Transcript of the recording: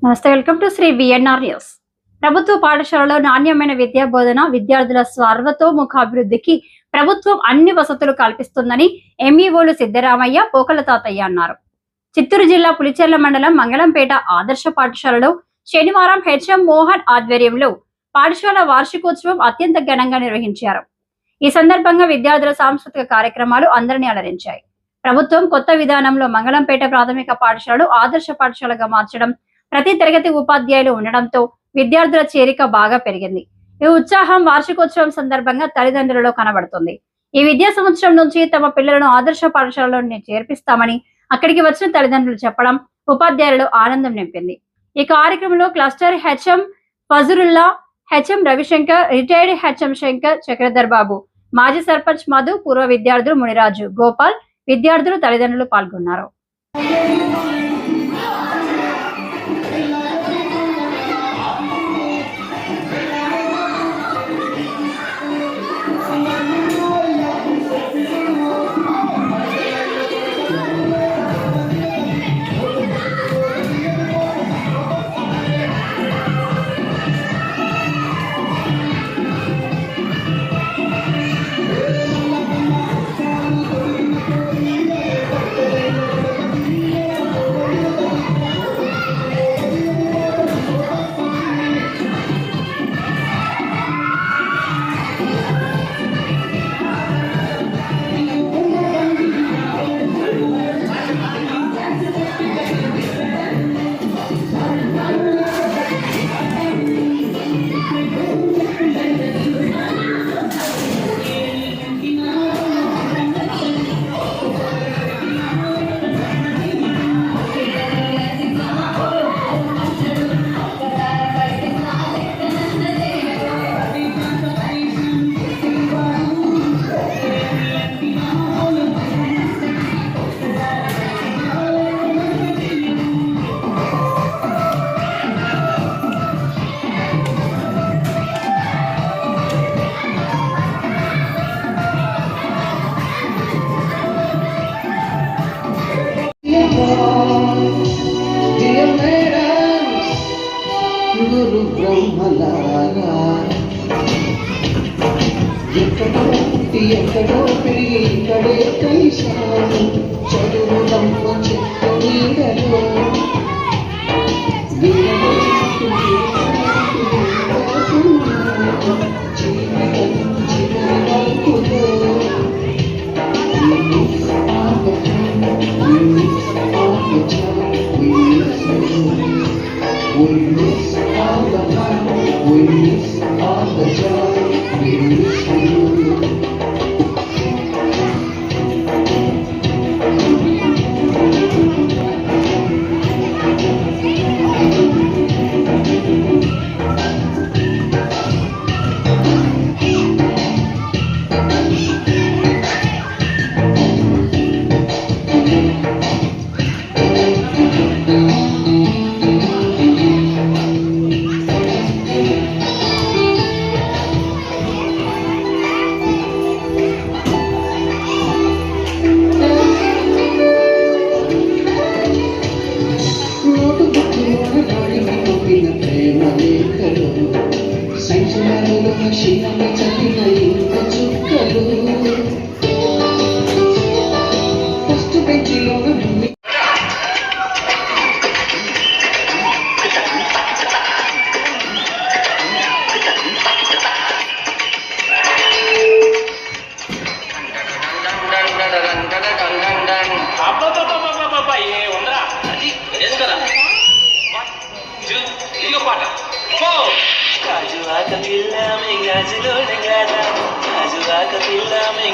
నమస్తే, welcome to Sri VNR news. ప్రభుత్వ పాఠశాలలో నాణ్యమైన విద్యా బోధన, విద్యార్థుల సర్వతోముఖాభివృద్ధికి ప్రభుత్వం అన్ని వసతులు కల్పిస్తుందని ఎంఈఓలు సిద్ధరామయ్య, పోకల తాతయ్య అన్నారు. చిత్తూరు జిల్లా పులిచెర్ల మండలం మంగళంపేట ఆదర్శ పాఠశాలలో శనివారం హెచ్ఎం మోహన్ ఆధ్వర్యంలో పాఠశాల వార్షికోత్సవం అత్యంత ఘనంగా నిర్వహించారు. ఈ సందర్భంగా విద్యార్థుల సాంస్కృతిక కార్యక్రమాలు అందరినీ అలరించాయి. ప్రభుత్వం కొత్త విధానంలో మంగళంపేట ప్రాథమిక పాఠశాలను ఆదర్శ పాఠశాలగా మార్చడం, ప్రతి తరగతి ఉపాధ్యాయులు ఉండడంతో విద్యార్థుల చేరిక బాగా పెరిగింది. ఈ ఉత్సాహం వార్షికోత్సవం సందర్భంగా తల్లిదండ్రులలో కనబడుతుంది. ఈ విద్యా సంవత్సరం నుంచి తమ పిల్లలను ఆదర్శ పాఠశాలలో చేర్పిస్తామని అక్కడికి వచ్చిన తల్లిదండ్రులు చెప్పడం ఉపాధ్యాయులలో ఆనందం నింపింది. ఈ కార్యక్రమంలో cluster HM Fazarullah, HM Ravishankar, retired HM Shankar, Chakradhar Babu, మాజీ సర్పంచ్ మధు, పూర్వ విద్యార్థులు మునిరాజు, గోపాల్, విద్యార్థులు, తల్లిదండ్రులు పాల్గొన్నారు. గురు బ్రహ్మలారా ఎక్కడో పెరిగి ఇక్కడే కలిశాను. చదువులమ్మ చెత్త నీడలో We miss all the fun, we miss all the joy, we miss you. Gajuaka pilla me gajulo nengada, gajuaka pilla me